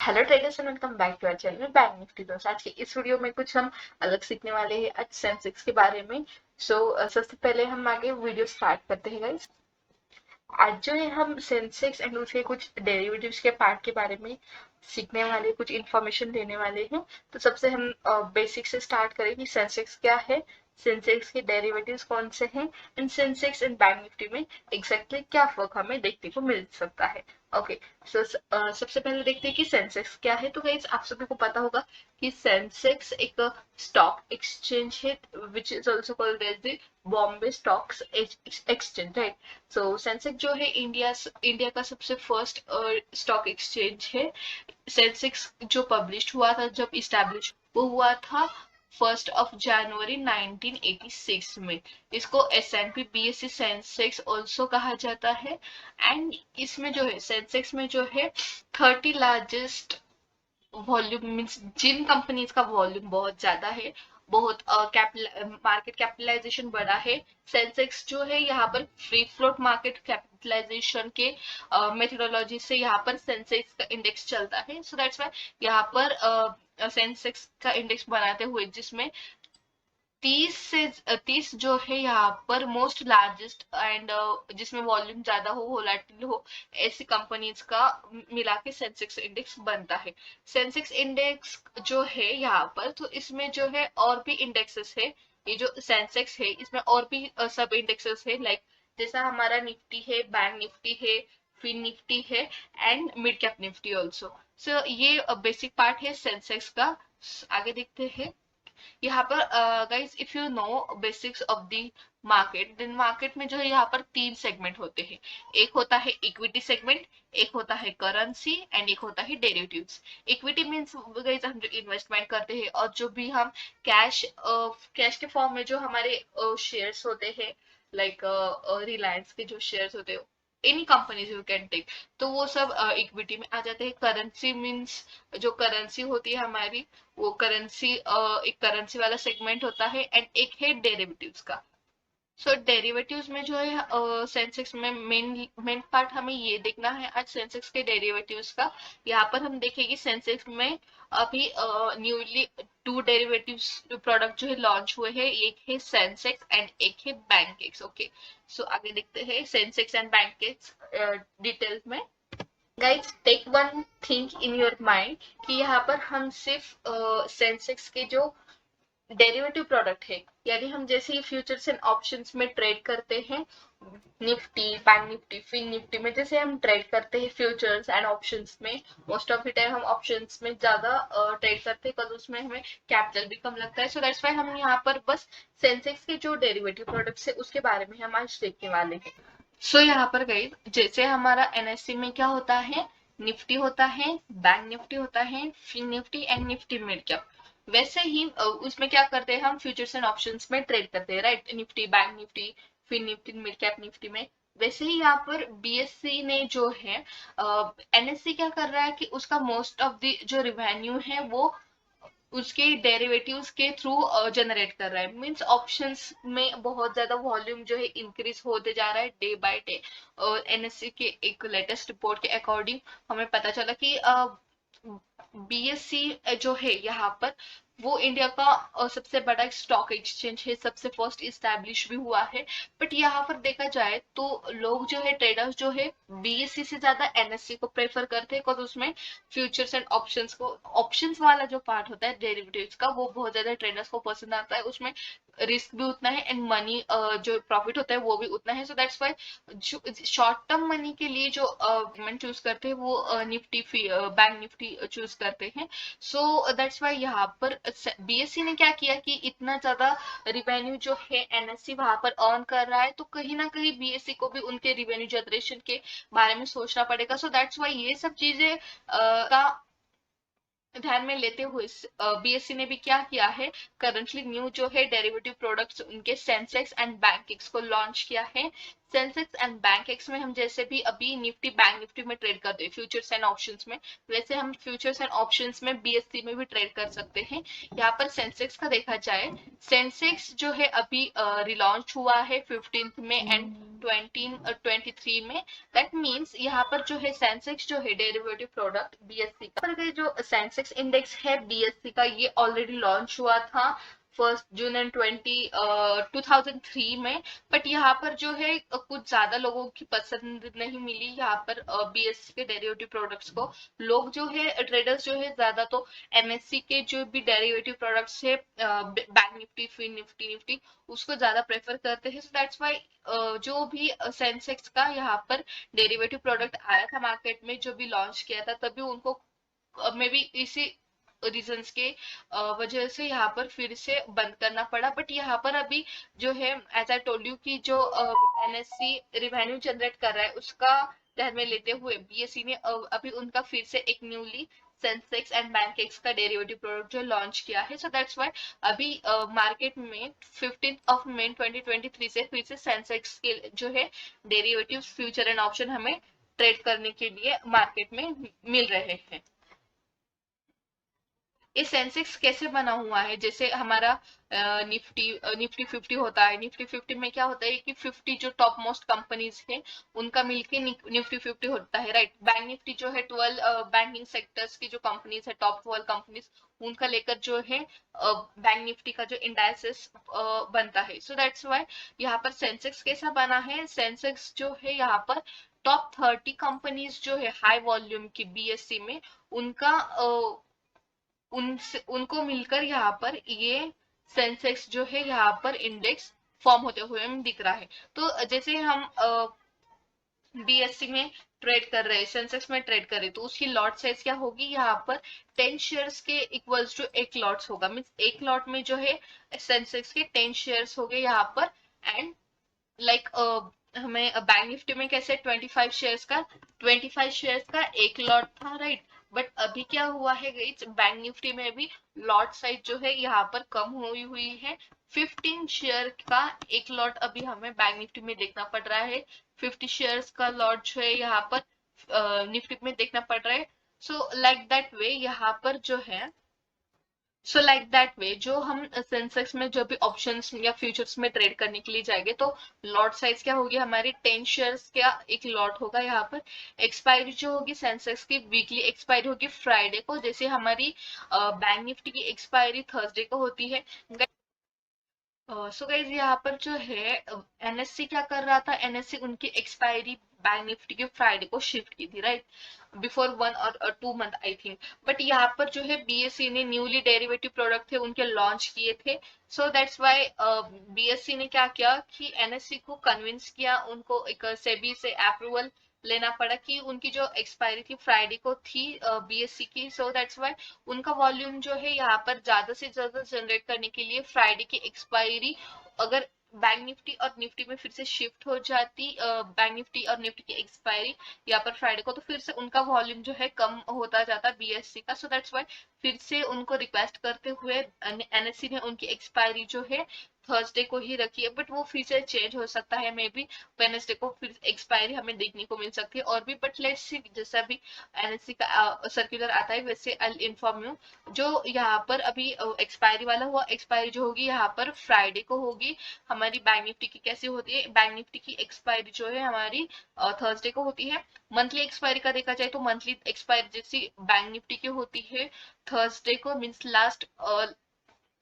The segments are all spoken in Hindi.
Hello traders and welcome back to our channel Bank Nifty. दोस्त आज के इस वीडियो में कुछ हम अलग सीखने वाले हैं आज सेंसेक्स के बारे में। सबसे पहले हम आगे वीडियो स्टार्ट करते हैं गाइस। आज जो है हम सेंसेक्स एंड उसके कुछ डेरिवेटिव्स के पार्ट के बारे में सीखने वाले, कुछ इंफॉर्मेशन देने वाले हैं। तो सबसे हम बेसिक से स्टार्ट करें कि सेंसेक्स क्या है, सेंसेक्स के डेरिवेटिव्स कौन से हैं, and Sensex and bank Nifty में एग्जैक्टली क्या फर्क हमें देखने को मिल सकता है। ओके, सबसे पहले देखते हैं कि सेंसेक्स क्या है। तो गाइस आप सभी को पता होगा कि सेंसेक्स एक स्टॉक एक्सचेंज है which is also called as the Bombay stocks exchange, right. So Sensex जो है इंडिया का सबसे फर्स्ट स्टॉक एक्सचेंज है। सेंसेक्स जो पब्लिश हुआ था, जब इस्टेब्लिश वो हुआ था 1 जनवरी 1986 में। इसको S&P BSE सेंसेक्स ऑल्सो कहा जाता है। एंड इसमें जो है सेंसेक्स में जो है 30 लार्जेस्ट वॉल्यूम मीन्स जिन कंपनीज का वॉल्यूम बहुत ज्यादा है, बहुत मार्केट कैपिटलाइजेशन बड़ा है। सेंसेक्स जो है यहाँ पर फ्री फ्लोट मार्केट कैपिटलाइजेशन के मेथोडोलॉजी से यहाँ पर सेंसेक्स का इंडेक्स चलता है। सो दैट्स वाई यहाँ पर सेंसेक्स का इंडेक्स बनाते हुए जिसमें 30 जो है यहाँ पर मोस्ट लार्जेस्ट एंड जिसमें वॉल्यूम ज्यादा हो, वोलेटिल हो, ऐसी कंपनीज का मिला के सेंसेक्स इंडेक्स बनता है। सेंसेक्स इंडेक्स जो है यहाँ पर, तो इसमें जो है और भी इंडेक्सेस है। ये जो सेंसेक्स है इसमें और भी सब इंडेक्सेस है, लाइक जैसा हमारा निफ्टी है, बैंक निफ्टी है, फिन निफ्टी है, and mid cap Nifty also. So ये बेसिक पार्ट है सेंसेक्स का। आगे देखते हैं यहाँ पर। Guys if you know basics of the market, then market में जो है यहाँ पर 3 सेगमेंट होते हैं। एक होता है इक्विटी सेगमेंट, एक होता है करेंसी, एंड एक होता है डेरिवेटिव्स। इक्विटी मींस गाइस हम जो इन्वेस्टमेंट करते हैं और जो भी हम कैश के फॉर्म में जो हमारे शेयर्स होते हैं, लाइक रिलायंस के जो शेयर्स होते हैं, any companies you can take, तो वो सब इक्विटी में आ जाते हैं। करेंसी मींस जो करेंसी होती है हमारी, वो करेंसी एक करेंसी वाला सेगमेंट होता है, एंड एक है डेरिवेटिव्स का। सो डेरिवेटिव्स में जो है सेंसेक्स में मेन मेन पार्ट हमें ये देखना है आज सेंसेक्स के डेरिवेटिव्स का। यहाँ पर हम देखेंगे सेंसेक्स में अभी न्यूली 2 डेरिवेटिव्स प्रोडक्ट जो है लॉन्च हुए हैं। एक है सेंसेक्स एंड एक है बैंकेक्स। ओके, सो आगे देखते हैं सेंसेक्स एंड बैंकेक्स डिटेल में। Guys take one thing in your mind कि यहाँ पर हम सिर्फ सेंसेक्स के जो डेरिवेटिव प्रोडक्ट है, यानी हम जैसे ही फ्यूचर्स एंड ऑप्शंस में ट्रेड करते हैं, निफ्टी, बैंक निफ्टी, फिन निफ्टी में जैसे हम ट्रेड करते हैं फ्यूचर्स एंड ऑप्शंस में, मोस्ट ऑफ द टाइम हम ऑप्शंस में ज्यादा ट्रेड करते हैं बिकॉज उसमें हमें कैपिटल भी कम लगता है। सो दैट्स वाई हम यहाँ पर बस सेंसेक्स के जो डेरिवेटिव प्रोडक्ट्स है उसके बारे में हम आज देखने वाले हैं। यहाँ पर गई जैसे हमारा एनएससी में क्या होता है, निफ्टी होता है, बैंक निफ्टी होता है, fin Nifty and Nifty mid cap. वैसे ही उसमें क्या करते हैं, हम फ्यूचर्स एंड ऑप्शंस में ट्रेड करते हैं, right. Nifty, bank Nifty, fin Nifty, mid cap Nifty में। वैसे ही यहाँ पर बीएससी ने जो है, एनएससी क्या कर रहा है कि उसका मोस्ट ऑफ द जो रिवेन्यू है वो उसके डेरिवेटिव्स के थ्रू जनरेट कर रहा है। मींस ऑप्शंस में बहुत ज्यादा वॉल्यूम जो है इंक्रीज होते जा रहा है डे बाय डे। और एनएससी के एक लेटेस्ट रिपोर्ट के अकॉर्डिंग हमें पता चला कि बीएससी जो है यहाँ पर वो इंडिया का सबसे बड़ा स्टॉक एक्सचेंज है, सबसे फर्स्ट इस्टेब्लिश भी हुआ है। बट यहाँ पर देखा जाए तो लोग जो है, ट्रेडर्स जो है, बीएससी से ज्यादा एनएससी को प्रेफर करते हैं बिकॉज उसमें फ्यूचर्स एंड ऑप्शंस को, ऑप्शंस वाला जो पार्ट होता है डेरिवेटिव्स का, वो बहुत ज्यादा ट्रेडर्स को पसंद आता है। उसमें रिस्क भी उतना है एंड मनी जो प्रॉफिट होता है वो भी उतना है। So that's why short term money के लिए जो पेमेंट चूज करते हैं वो निफ्टी, बैंक निफ्टी चूज करते हैं। सो दैट्स वाई यहाँ पर बीएससी ने क्या किया कि इतना ज्यादा रिवेन्यू जो है एनएससी वहां पर अर्न कर रहा है, तो कहीं ना कहीं बीएससी को भी उनके रिवेन्यू जनरेशन के बारे में सोचना पड़ेगा। सो दैट्स वाई ये सब चीजें का ध्यान में लेते हुए बीएससी ने भी क्या किया है, करंटली न्यू जो है डेरिवेटिव प्रोडक्ट्स उनके सेंसेक्स एंड बैंकेक्स को लॉन्च किया है। सेंसेक्स एंड बैंकेक्स में हम जैसे भी अभी निफ्टी, बैंक निफ्टी में ट्रेड करते हैं फ्यूचर्स एंड ऑप्शंस में, वैसे हम फ्यूचर्स एंड ऑप्शंस में बीएससी में भी ट्रेड कर सकते हैं। यहाँ पर सेंसेक्स का देखा जाए, सेंसेक्स जो है अभी रिलॉन्च हुआ है 15 में, एंड 2023 में। दैट मीन्स यहाँ पर जो है सेंसेक्स जो है डेरिवेटिव प्रोडक्ट बीएससी का, पर जो सेंसेक्स इंडेक्स है बीएससी का ये ऑलरेडी लॉन्च हुआ था 1 जून एंड 2003 में। बट यहाँ पर जो है कुछ ज्यादा लोगों की पसंद नहीं मिली यहाँ पर बीएससी के डेरिवेटिव प्रोडक्ट्स को। लोग जो है ट्रेडर्स जो है ज्यादा तो एनएससी के जो भी डेरिवेटिव प्रोडक्ट्स है बैंक निफ्टी फिन निफ्टी निफ्टी उसको ज्यादा प्रेफर करते हैं। सो दैट्स वाई जो भी सेंसेक्स का यहाँ पर डेरिवेटिव प्रोडक्ट आया था मार्केट में, जो भी लॉन्च किया था, तभी उनको मे बी इसी रीजंस के वजह से यहाँ पर फिर से बंद करना पड़ा। बट यहाँ पर अभी जो है एज आई टोल्ड यू की जो एनएससी रिवेन्यू जनरेट कर रहा है उसका ध्यान में लेते हुए बीएससी ने अभी उनका फिर से एक न्यूली सेंसेक्स एंड बैंकेक्स का डेरिवेटिव प्रोडक्ट जो लॉन्च किया है। सो दैट्स व्हाई अभी मार्केट में 15 मई 2023 से फिर से सेंसेक्स के जो है डेरिवेटिव फ्यूचर एंड ऑप्शन हमें ट्रेड करने के लिए मार्केट में मिल रहे हैं। ये सेंसेक्स कैसे बना हुआ है, जैसे हमारा निफ्टी 50 होता है। निफ्टी 50 में क्या होता है कि 50 जो टॉप मोस्ट कंपनीज है उनका मिलके निफ्टी 50 होता है, राइट। बैंक निफ्टी जो है 12 बैंकिंग सेक्टर्स की जो कंपनीज है, टॉप 12 कंपनीज, उनका लेकर जो है बैंक निफ्टी का जो इंडाइसेस बनता है। सो दैट्स व्हाई यहाँ पर सेंसेक्स कैसा बना है, सेंसेक्स जो है यहाँ पर टॉप 30 कंपनीज जो है हाई वॉल्यूम की बीएससी में, उनका उनसे उनको मिलकर यहाँ पर ये सेंसेक्स जो है यहाँ पर इंडेक्स फॉर्म होते हुए हमें दिख रहा है। तो जैसे हम बीएससी में ट्रेड कर रहे हैं, सेंसेक्स में ट्रेड कर रहे हैं, तो उसकी लॉट साइज क्या होगी, यहाँ पर 10 शेयर्स के इक्वल्स टू एक लॉट्स होगा। मीन्स एक लॉट में जो है सेंसेक्स के 10 शेयर्स हो गए यहाँ पर। एंड लाइक हमें बैंक निफ्टी में कैसे 25 शेयर्स का एक लॉट था, राइट। बट अभी क्या हुआ है गाइस, बैंक निफ्टी में भी लॉट साइज जो है यहाँ पर कम हुई है। 15 शेयर का एक लॉट अभी हमें बैंक निफ्टी में देखना पड़ रहा है। 50 शेयर्स का लॉट जो है यहाँ पर निफ्टी में देखना पड़ रहा है। सो लाइक दैट वे यहाँ पर जो है, सो लाइक दैट वे जो हम सेंसेक्स में जो भी ऑप्शंस या फ्यूचर्स में ट्रेड करने के लिए जाएंगे, तो लॉट साइज क्या होगी हमारी 10 शेयर्स का एक लॉट होगा यहाँ पर। एक्सपायरी जो होगी सेंसेक्स की वीकली एक्सपायरी होगी फ्राइडे को, जैसे हमारी बैंक निफ्टी की एक्सपायरी थर्सडे को होती है। सो गाइज यहाँ पर जो है एनएससी क्या कर रहा था, एनएससी उनकी एक्सपायरी बैंक निफ्टी के फ्राइडे को शिफ्ट की थी, राइट, बिफोर 1 और 2 मंथ आई थिंक। बट यहाँ पर जो है बीएससी ने न्यूली डेरिवेटिव प्रोडक्ट थे उनके लॉन्च किए थे। सो दैट्स व्हाई बीएससी ने क्या किया कि एनएससी को कन्विंस किया, उनको एक सेबी से अप्रूवल लेना पड़ा कि उनकी जो एक्सपायरी थी फ्राइडे को थी बीएससी की। सो दैट्स व्हाई उनका वॉल्यूम जो है यहाँ पर ज्यादा से ज्यादा जनरेट करने के लिए फ्राइडे की एक्सपायरी अगर बैंक निफ्टी और निफ्टी में फिर से शिफ्ट हो जाती, बैंक निफ्टी और निफ्टी की एक्सपायरी यहाँ पर फ्राइडे को, तो फिर से उनका वॉल्यूम जो है कम होता जाता बीएससी का। सो दैट्स व्हाई फिर से उनको रिक्वेस्ट करते हुए एनएससी ने उनकी एक्सपायरी जो है थर्सडे को ही रखी है। बट वो फिर से चेंज हो सकता है, मे बी वेडनेसडे को फिर एक्सपायरी हमें देखने को मिल सकती है और भी। बट लेट्स सी, जैसा भी एनएससी का सर्कुलर आता है वैसे आई इन्फॉर्म यू। जो यहाँ पर अभी एक्सपायरी वाला हुआ, एक्सपायरी जो होगी यहाँ पर फ्राइडे को होगी। हमारी बैंक निफ्टी की कैसी होती है, बैंक निफ्टी की एक्सपायरी जो है हमारी थर्सडे को होती है। मंथली एक्सपायरी का देखा जाए तो मंथली एक्सपायरी जैसी बैंक निफ्टी की होती है थर्सडे को, means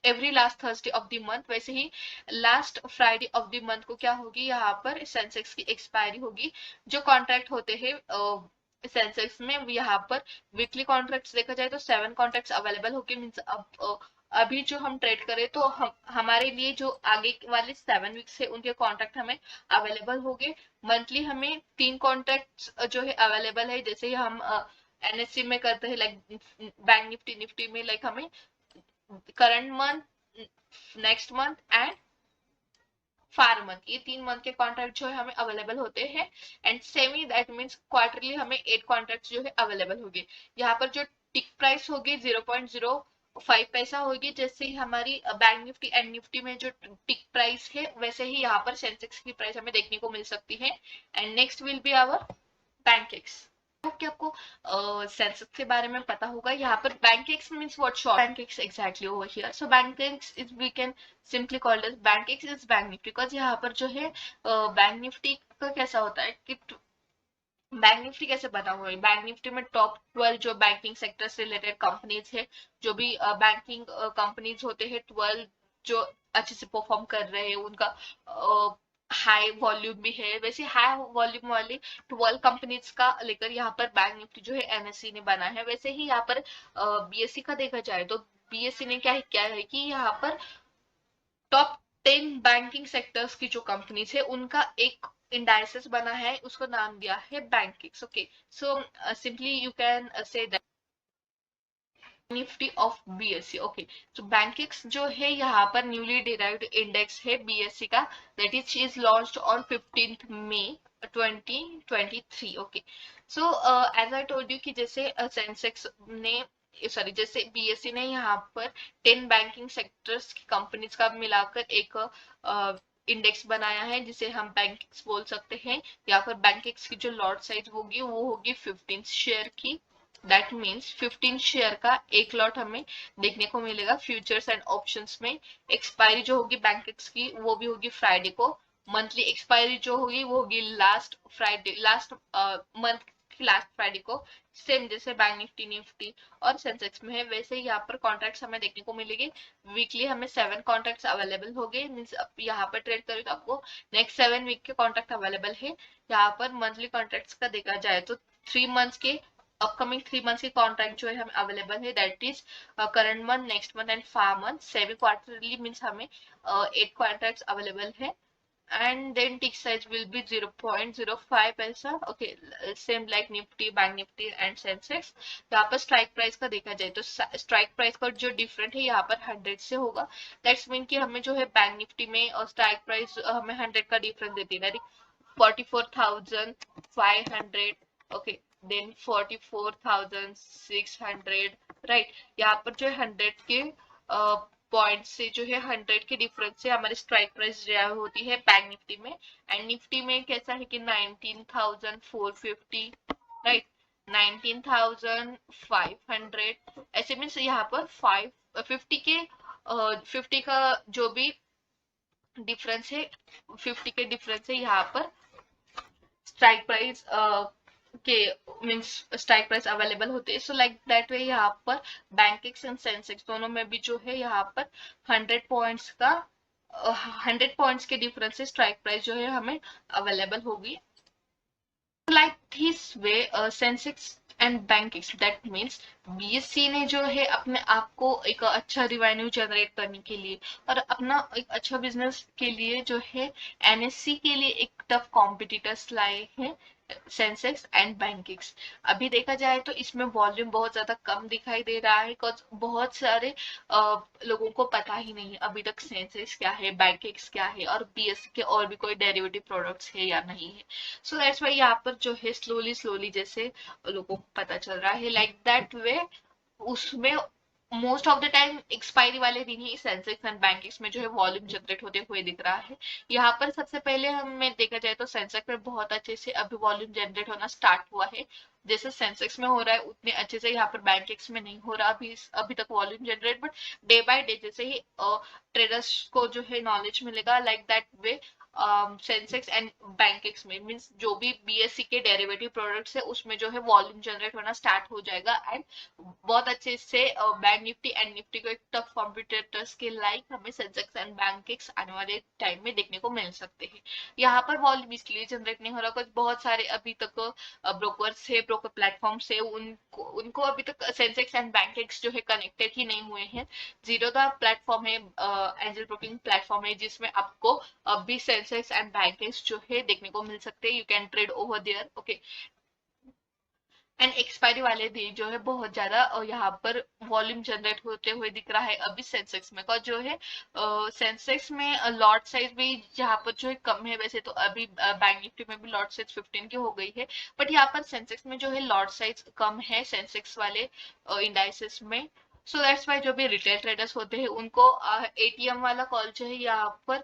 every last Thursday of the month, वैसे ही last Friday of the month को क्या होगी, यहाँ पर सेंसेक्स की एक्सपायरी होगी। जो कॉन्ट्रैक्ट होते हैं सेंसेक्स में, यहाँ पर वीकली कॉन्ट्रैक्ट्स देखा जाए तो 7 कॉन्ट्रैक्ट्स अवेलेबल होंगे। मीन्स अब अभी जो हम ट्रेड करें तो हमारे लिए जो आगे वाले 7 वीक्स है उनके कॉन्ट्रैक्ट हमें अवेलेबल होंगे। मंथली हमें 3 कॉन्ट्रैक्ट्स जो है अवेलेबल है, जैसे हम एनएससी में करते हैं लाइक बैंक निफ्टी निफ्टी में, लाइक हमें current month, next month and far month, ये 3 मंथ के कॉन्ट्रैक्ट जो है हमें अवेलेबल होते हैं। And semi that means quarterly हमें 8 कॉन्ट्रैक्ट जो है अवेलेबल होंगे। यहाँ पर जो टिक प्राइस होगी 0.05 पैसा होगी, जैसे ही हमारी बैंक निफ्टी एंड निफ्टी में जो टिक प्राइस है वैसे ही यहाँ पर सेंसेक्स की प्राइस हमें देखने को मिल सकती है। And next will be our Bankex. कि आपको सेंसेक्स के बारे में पता होगा। यहाँ पर Bankex means what, short Bankex exactly over here. So Bankex is we can simply called as Bankex is bank Nifty, because यहाँ पर जो है बैंक निफ्टी का कैसा होता है कि बैंक निफ्टी कैसे बना हुआ है, बैंक निफ्टी में टॉप 12 जो बैंकिंग सेक्टर से रिलेटेड कंपनीज है, जो भी बैंकिंग कंपनीज होते हैं 12 जो अच्छे से परफॉर्म कर रहे हैं, उनका हाई वॉल्यूम भी है, वैसे हाई वॉल्यूम वाली 12 कंपनीज का लेकर यहाँ पर बैंक निफ्टी जो है एनएससी ने बना है। वैसे ही यहाँ पर बीएससी का देखा जाए तो बीएससी ने क्या है कि यहाँ पर टॉप 10 बैंकिंग सेक्टर्स की जो कंपनीज है उनका एक इंडाइसिस बना है, उसको नाम दिया है Bankex. Okay, so simply you can say that Nifty of BSC. Okay, तो बैंकिंग्स जो है यहाँ पर न्यूली डिराइव्ड इंडेक्स है बीएससी का, that is launched on 15th May 2023। Okay, so as I told you कि जैसे सेंसेक्स ने सॉरी जैसे बीएससी ने यहाँ पर 10 बैंकिंग सेक्टर्स की कंपनीज का मिलाकर एक इंडेक्स बनाया है जिसे हम बैंकिंग्स बोल सकते हैं। या फिर बैंकिंग्स की जो लॉट साइज होगी वो होगी 15 शेयर की, दैट मीन्स 15 शेयर का एक लॉट हमें देखने को मिलेगा फ्यूचर्स एंड ऑप्शंस में। एक्सपायरी जो होगी बैंकिंग्स की वो भी होगी फ्राइडे को। मंथली एक्सपायरी जो होगी वो होगी लास्ट फ्राइडे, लास्ट मंथ की लास्ट फ्राइडे को, सेम जैसे बैंक निफ्टी निफ्टी और सेंसेक्स में है वैसे ही यहाँ पर कॉन्ट्रैक्ट्स हमें देखने को मिलेंगे। वीकली हमें 7 कॉन्ट्रैक्ट्स अवेलेबल हो गए, मीन्स यहाँ पर ट्रेड करें तो आपको नेक्स्ट 7 वीक के कॉन्ट्रैक्ट अवेलेबल है। यहाँ पर मंथली कॉन्ट्रैक्ट्स का देखा जाए तो 3 मंथ्स के अपकमिंग 3 मंथ्स के कॉन्ट्रैक्ट जो है हमें अवेलेबल है, that is current month, next month and 5 month. Semi quarterly means हमें 8 कॉन्ट्रैक्ट्स अवेलेबल है, and then tick size will be 0.05 ऐसा। Okay, same like Nifty bank Nifty and Sensex. यहाँ पर स्ट्राइक प्राइस का देखा जाए तो स्ट्राइक प्राइस का जो डिफरेंट है यहाँ पर 100 से होगा, दैट्स मीन कि हमें जो है बैंक निफ्टी में और स्ट्राइक प्राइस हमें 100 का डिफरेंस देती है, 44,500। Okay, then 44,600, right. यहाँ पर जो है 100 के पॉइंट से जो है 100 के डिफरेंस से हमारी स्ट्राइक प्राइस होती है बैंक निफ्टी में। एंड निफ्टी में कैसा है कि 19,450, राइट, 19,500 ऐसे मीन्स यहाँ पर 50 के 50 का जो भी डिफरेंस है, 50 के डिफरेंस है यहाँ पर स्ट्राइक प्राइस के मीन्स स्ट्राइक प्राइस अवेलेबल होते हैं। सो लाइक दैट वे यहाँ पर बैंकिंग्स एंड सेंसेक्स दोनों में भी जो है यहाँ पर 100 पॉइंट्स का 100 पॉइंट्स के डिफरेंस से स्ट्राइक प्राइस जो है हमें अवेलेबल होगी। Like this way Sensex and bankings, that means BSc ने जो है अपने आप को एक अच्छा रिवेन्यू जनरेट करने के लिए और अपना एक अच्छा बिजनेस के लिए जो है एनएससी के लिए एक टफ कॉम्पिटिटर्स लाए हैं, सेंसेक्स एंड बैंकिंग्स। अभी देखा जाए तो इसमें वॉल्यूम बहुत ज्यादा कम दिखाई दे रहा है, बिकॉज बहुत सारे लोगों को पता ही नहीं अभी तक सेंसेक्स क्या है, बैंकिंग्स क्या है और बीएससी के और भी कोई डेरिवेटिव प्रोडक्ट्स है या नहीं है। सो दैट्स वाई यहाँ पर जो है स्लोली स्लोली जैसे लोगों को पता चल रहा है, लाइक दैट वे उसमें most of the time expiry वाले दिन ही सेंसेक्स एंड बैंकिंग्स में जो है वॉल्यूम जनरेट होते हुए दिख रहा है। यहाँ पर सबसे पहले हमें देखा जाए तो सेंसेक्स में बहुत अच्छे से अभी वॉल्यूम जनरेट होना स्टार्ट हुआ है, जैसे सेंसेक्स में हो रहा है उतने अच्छे से यहाँ पर बैंकिंग्स में नहीं हो रहा अभी तक volume generate, but day by day जैसे ही ट्रेडर्स को जो है नॉलेज मिलेगा, like that way Sensex and bankings में मीन्स जो भी बीएससी के डेरिवेटिव प्रोडक्ट्स है उसमें जो है वॉल्यूम जनरेट होना स्टार्ट हो जाएगा एंड बहुत अच्छे से बैंक निफ्टी एंड निफ्टी को एक टफ कॉम्पिटिटर्स के लाइक हमें सेंसेक्स एंड बैंकिंग्स आने वाले टाइम में देखने को मिल सकते हैं। यहाँ पर वॉल्यूम इसलिए जनरेट नहीं हो रहा कुछ बहुत सारे अभी तक ब्रोकर्स है, ब्रोकर प्लेटफॉर्म है, उनको अभी तक सेंसेक्स एंड बैंकिंग्स जो है कनेक्टेड ही नहीं हुए हैं। जीरोधा प्लेटफॉर्म है, एंजल ब्रोकिंग प्लेटफॉर्म है जिसमें आपको अभी सेंसेक्स एंड बैंकिंग्स जो है देखने को मिल सकते हैं, you can trade over there. Okay, and expiry वाले दिन जो है बहुत ज्यादा यहाँ पर वॉल्यूम जनरेट होते हुए दिख रहा है अभी सेंसेक्स में का जो है सेंसेक्स में लॉट साइज भी यहाँ पर जो है कम है, वैसे तो अभी बैंक निफ्टी में भी लॉट साइज 15 की हो गई है, बट यहाँ पर सेंसेक्स में जो है लॉट साइज कम है सेंसेक्स वाले इंडाइसेस में। सो दैट्स वाई जो भी रिटेल ट्रेडर्स होते हैं उनको एटीएम वाला कॉल जो है यहाँ पर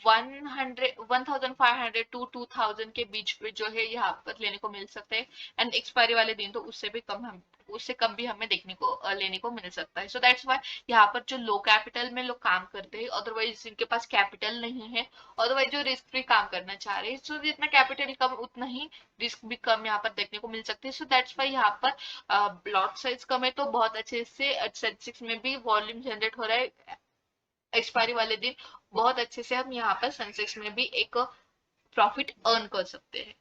1500 टू 2000 के बीच में जो है यहाँ पर लेने को मिल सकता है। एंड एक्सपायरी वाले दिन तो उससे कम भी हमें देखने को लेने को मिल सकता है। सो दैट्स वाई यहाँ पर जो लो कैपिटल में लोग काम करते हैं, अदरवाइज जिनके पास कैपिटल नहीं है, अदरवाइज जो रिस्क फ्री काम करना चाह रहे हैं, सो जितना कैपिटल कम उतना ही रिस्क भी कम यहाँ पर देखने को मिल सकते हैं। सो दैट्स वाई यहाँ पर लॉट साइज कम है तो बहुत अच्छे से सेंसेक्स में भी वॉल्यूम जनरेट हो रहा है एक्सपायरी वाले दिन। बहुत अच्छे से हम यहाँ पर सेंसेक्स में भी एक प्रॉफिट अर्न कर सकते हैं।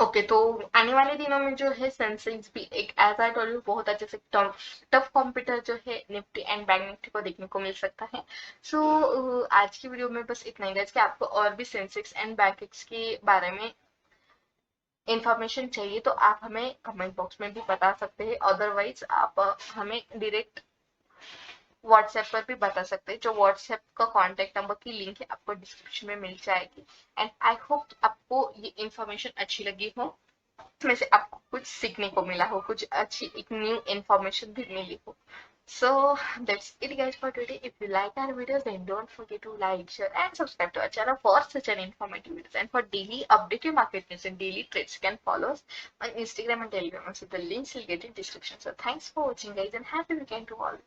ओके तो आने वाले दिनों में जो है सेंसेक्स भी एक एज आई टोल्ड यू बहुत अच्छे से टफ कॉम्पिटिटर जो है निफ्टी एंड बैंक निफ्टी को देखने को मिल सकता है। सो आज की वीडियो में बस इतना ही गाइस कि आपको और भी सेंसेक्स एंड बैंक के बारे में इंफॉर्मेशन चाहिए तो आप हमें कमेंट बॉक्स में भी बता सकते हैं, अदरवाइज आप हमें डायरेक्ट व्हाट्सएप पर भी बता सकते हैं। जो व्हाट्सएप का कॉन्टेक्ट नंबर की लिंक है आपको डिस्क्रिप्शन में मिल जाएगी। एंड आई होप आपको ये इंफॉर्मेशन अच्छी लगी हो, इसमें से आपको कुछ सीखने को मिला हो, कुछ अच्छी एक न्यू इंफॉर्मेशन भी मिली हो। So that's it guys for today. If you like our videos then don't forget to like, share and subscribe to our channel for such an informative videos. And for daily updated market news and daily trades you can follow us on Instagram and Telegram. So the links will get in description. So thanks for watching guys and happy weekend to all.